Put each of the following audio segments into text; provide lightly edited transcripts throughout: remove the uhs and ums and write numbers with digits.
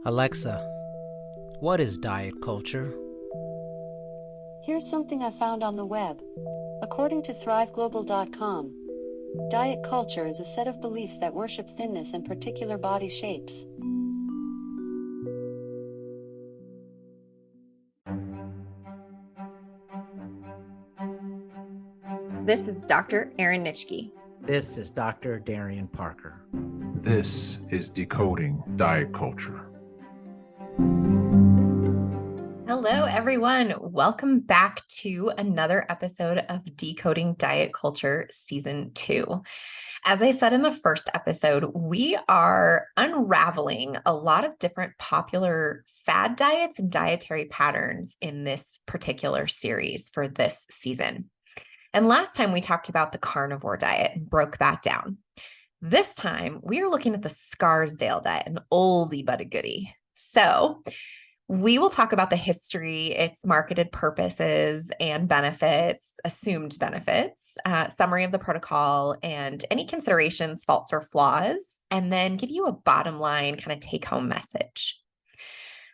Alexa, what is diet culture? Here's something I found on the web. According to thriveglobal.com, diet culture is a set of beliefs that worship thinness and particular body shapes. This is Dr. Erin Nitschke. This is Dr. Darian Parker. This is Decoding Diet Culture. Hello, everyone. Welcome back to another episode of Decoding Diet Culture Season 2. As I said in the first episode, we are unraveling a lot of different popular fad diets and dietary patterns in this particular series for this season. And last time we talked about the carnivore diet and broke that down. This time we are looking at the Scarsdale diet, an oldie but a goodie. So we will talk about the history, its marketed purposes and benefits, assumed benefits, summary of the protocol, and any considerations, faults, or flaws, and then give you a bottom line kind of take-home message.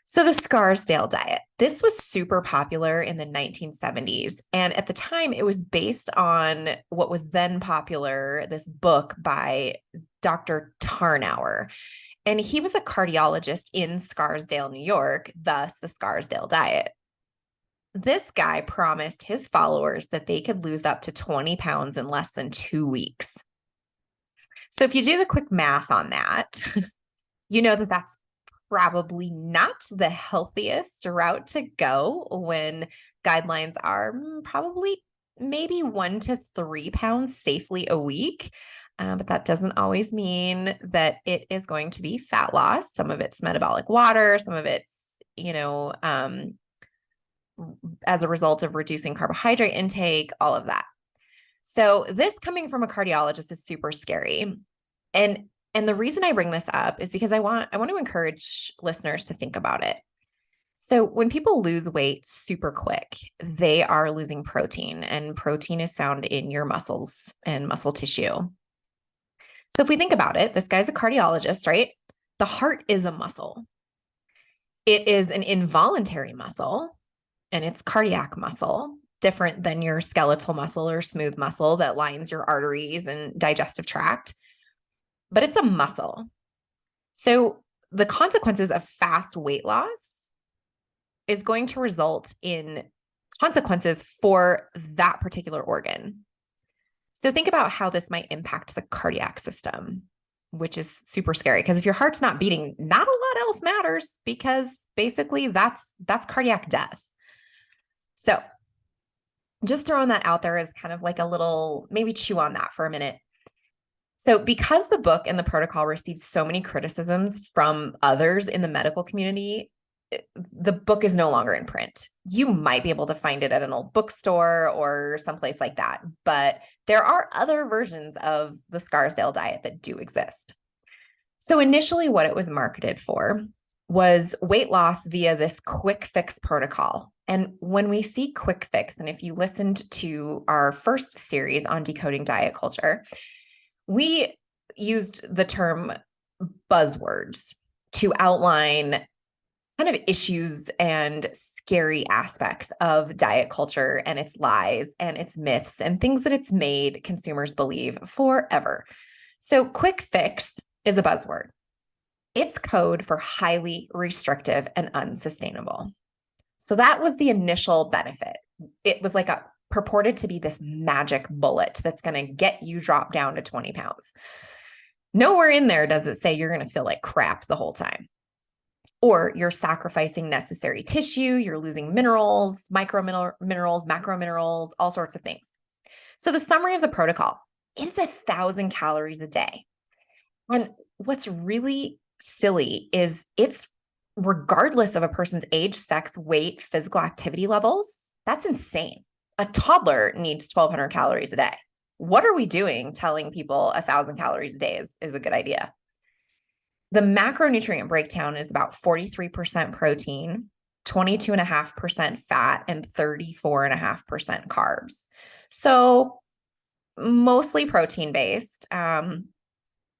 So the Scarsdale diet, this was super popular in the 1970s. And at the time, it was based on what was then popular, this book by Dr. Tarnower. And he was a cardiologist in Scarsdale, New York, thus the Scarsdale diet. This guy promised his followers that they could lose up to 20 pounds in less than 2 weeks. So if you do the quick math on that, you know that that's probably not the healthiest route to go when guidelines are probably maybe 1 to 3 pounds safely a week. But that doesn't always mean that it is going to be fat loss. Some of it's metabolic water, some of it's, as a result of reducing carbohydrate intake, all of that. So this coming from a cardiologist is super scary. And the reason I bring this up is because I want to encourage listeners to think about it. So when people lose weight super quick, they are losing protein, and protein is found in your muscles and muscle tissue. So if we think about it, this guy's a cardiologist, right? The heart is a muscle. It is an involuntary muscle, and it's cardiac muscle, different than your skeletal muscle or smooth muscle that lines your arteries and digestive tract. But it's a muscle. So the consequences of fast weight loss is going to result in consequences for that particular organ. So think about how this might impact the cardiac system, which is super scary, because if your heart's not beating, not a lot else matters, because basically that's cardiac death. So just throwing that out there as kind of like a little, maybe chew on that for a minute. So because the book and the protocol received so many criticisms from others in the medical community, the book is no longer in print. You might be able to find it at an old bookstore or someplace like that, but there are other versions of the Scarsdale diet that do exist. So initially what it was marketed for was weight loss via this quick fix protocol. And when we see quick fix, and if you listened to our first series on decoding diet culture, we used the term buzzwords to outline kind of issues and scary aspects of diet culture and its lies and its myths and things that it's made consumers believe forever. So quick fix is a buzzword. It's code for highly restrictive and unsustainable. So that was the initial benefit. It was like a purported to be this magic bullet that's going to get you dropped down to 20 pounds. Nowhere in there does it say you're going to feel like crap the whole time, or you're sacrificing necessary tissue, you're losing minerals, minerals, macro minerals, all sorts of things. So the summary of the protocol is 1,000 calories a day. And what's really silly is it's regardless of a person's age, sex, weight, physical activity levels. That's insane. A toddler needs 1,200 calories a day. What are we doing telling people 1,000 calories a day is a good idea? The macronutrient breakdown is about 43% protein, 22.5% fat, and 34.5% carbs. So mostly protein-based.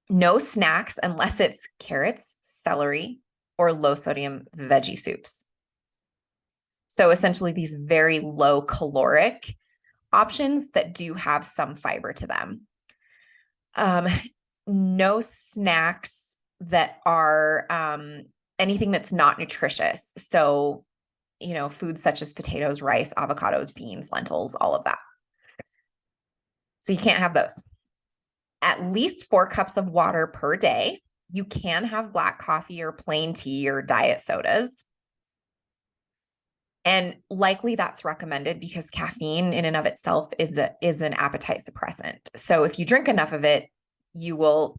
No snacks unless it's carrots, celery, or low sodium veggie soups. So essentially these very low caloric options that do have some fiber to them. No snacks that are anything that's not nutritious. So, foods such as potatoes, rice, avocados, beans, lentils, all of that. So you can't have those. At least 4 cups of water per day. You can have black coffee or plain tea or diet sodas. And likely that's recommended because caffeine in and of itself is an appetite suppressant. So if you drink enough of it, you will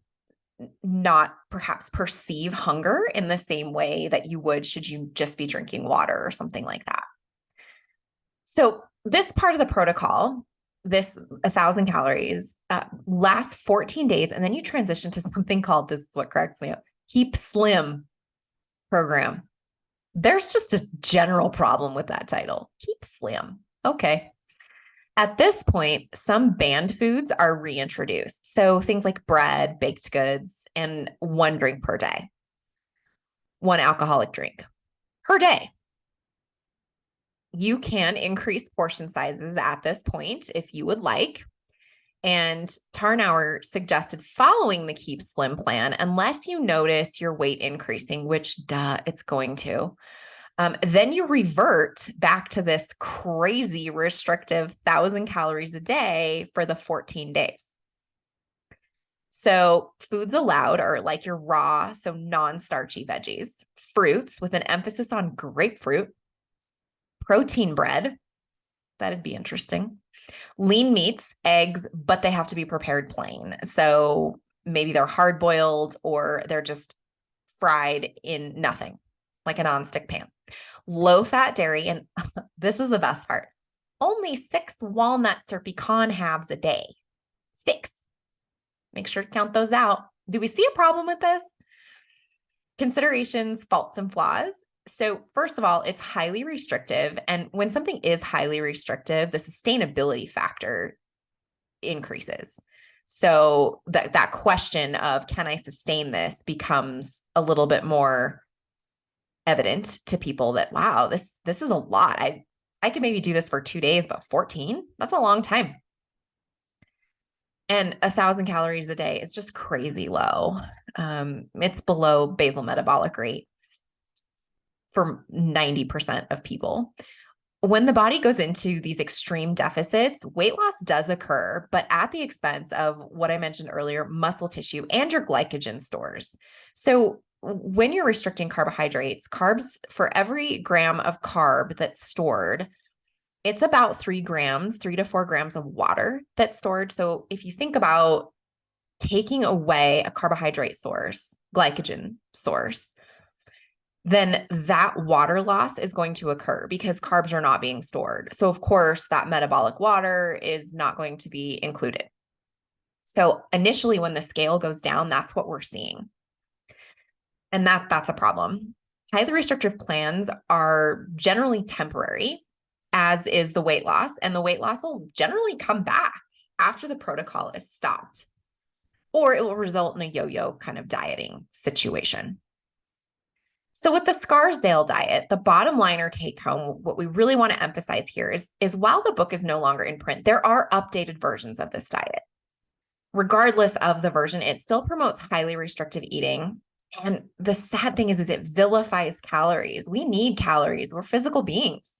not perhaps perceive hunger in the same way that you would should you just be drinking water or something like that. So this part of the protocol, this 1,000 calories, lasts 14 days. And then you transition to something called, this is what cracks me up, Keep Slim program. There's just a general problem with that title. Keep Slim. Okay. At this point, some banned foods are reintroduced. So things like bread, baked goods, and 1 drink per day. 1 alcoholic drink per day. You can increase portion sizes at this point if you would like. And Tarnower suggested following the Keep Slim plan, unless you notice your weight increasing, which it's going to. Then you revert back to this crazy restrictive 1,000 calories a day for the 14 days. So foods allowed are like your raw, so non-starchy veggies, fruits with an emphasis on grapefruit, protein bread, that'd be interesting, lean meats, eggs, but they have to be prepared plain. So maybe they're hard boiled or they're just fried in nothing, like a nonstick pan. Low fat dairy, and this is the best part, only 6 walnuts or pecan halves a day. 6. Make sure to count those out. Do we see a problem with this? Considerations, faults, and flaws. So first of all, it's highly restrictive. And when something is highly restrictive, the sustainability factor increases. So that question of, can I sustain this, becomes a little bit more evident to people that, wow, this is a lot. I could maybe do this for 2 days, but 14, that's a long time. And 1,000 calories a day is just crazy low. It's below basal metabolic rate for 90% of people. When the body goes into these extreme deficits, weight loss does occur, but at the expense of what I mentioned earlier, muscle tissue and your glycogen stores. So when you're restricting carbohydrates, carbs, for every gram of carb that's stored, it's about 3 to 4 grams of water that's stored. So if you think about taking away a carbohydrate source, glycogen source, then that water loss is going to occur because carbs are not being stored. So of course, that metabolic water is not going to be included. So initially when the scale goes down, that's what we're seeing. And that's a problem. Highly restrictive plans are generally temporary, as is the weight loss, and the weight loss will generally come back after the protocol is stopped, or it will result in a yo-yo kind of dieting situation. So with the Scarsdale diet, the bottom line or take home, what we really want to emphasize here is while the book is no longer in print, there are updated versions of this diet. Regardless of the version, it still promotes highly restrictive eating. And the sad thing is it vilifies calories. We need calories. We're physical beings.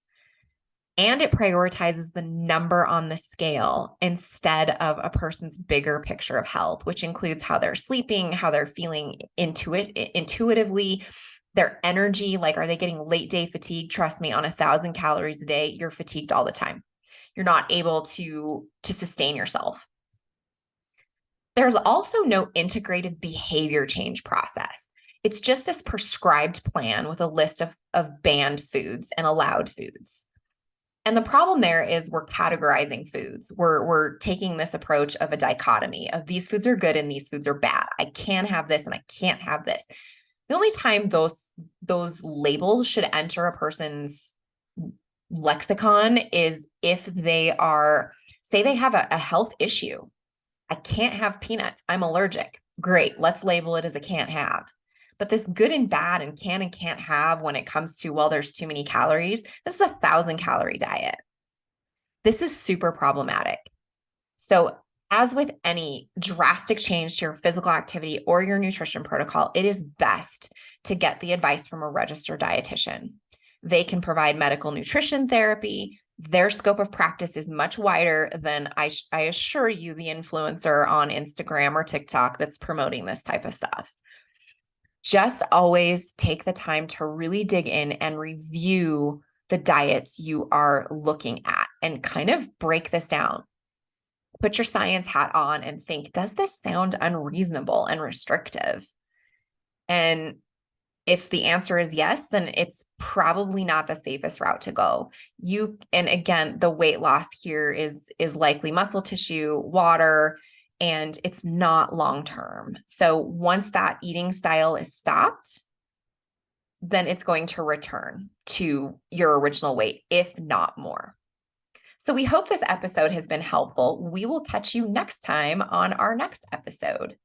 And it prioritizes the number on the scale instead of a person's bigger picture of health, which includes how they're sleeping, how they're feeling intuitively, their energy. Like, are they getting late day fatigue? Trust me, on 1,000 calories a day, you're fatigued all the time. You're not able to sustain yourself. There's also no integrated behavior change process. It's just this prescribed plan with a list of banned foods and allowed foods. And the problem there is we're categorizing foods. We're taking this approach of a dichotomy of these foods are good and these foods are bad. I can have this and I can't have this. The only time those labels should enter a person's lexicon is if they are, say they have a health issue. I can't have peanuts. I'm allergic. Great. Let's label it as a can't have. But this good and bad and can't have when it comes to, well, there's too many calories. This is a 1,000-calorie diet. This is super problematic. So as with any drastic change to your physical activity or your nutrition protocol, it is best to get the advice from a registered dietitian. They can provide medical nutrition therapy. Their scope of practice is much wider than I assure you, the influencer on Instagram or TikTok that's promoting this type of stuff. Just always take the time to really dig in and review the diets you are looking at and kind of break this down. Put your science hat on and think, does this sound unreasonable and restrictive? And if the answer is yes, then it's probably not the safest route to go. And again, the weight loss here is likely muscle tissue, water, and it's not long-term. So once that eating style is stopped, then it's going to return to your original weight, if not more. So we hope this episode has been helpful. We will catch you next time on our next episode.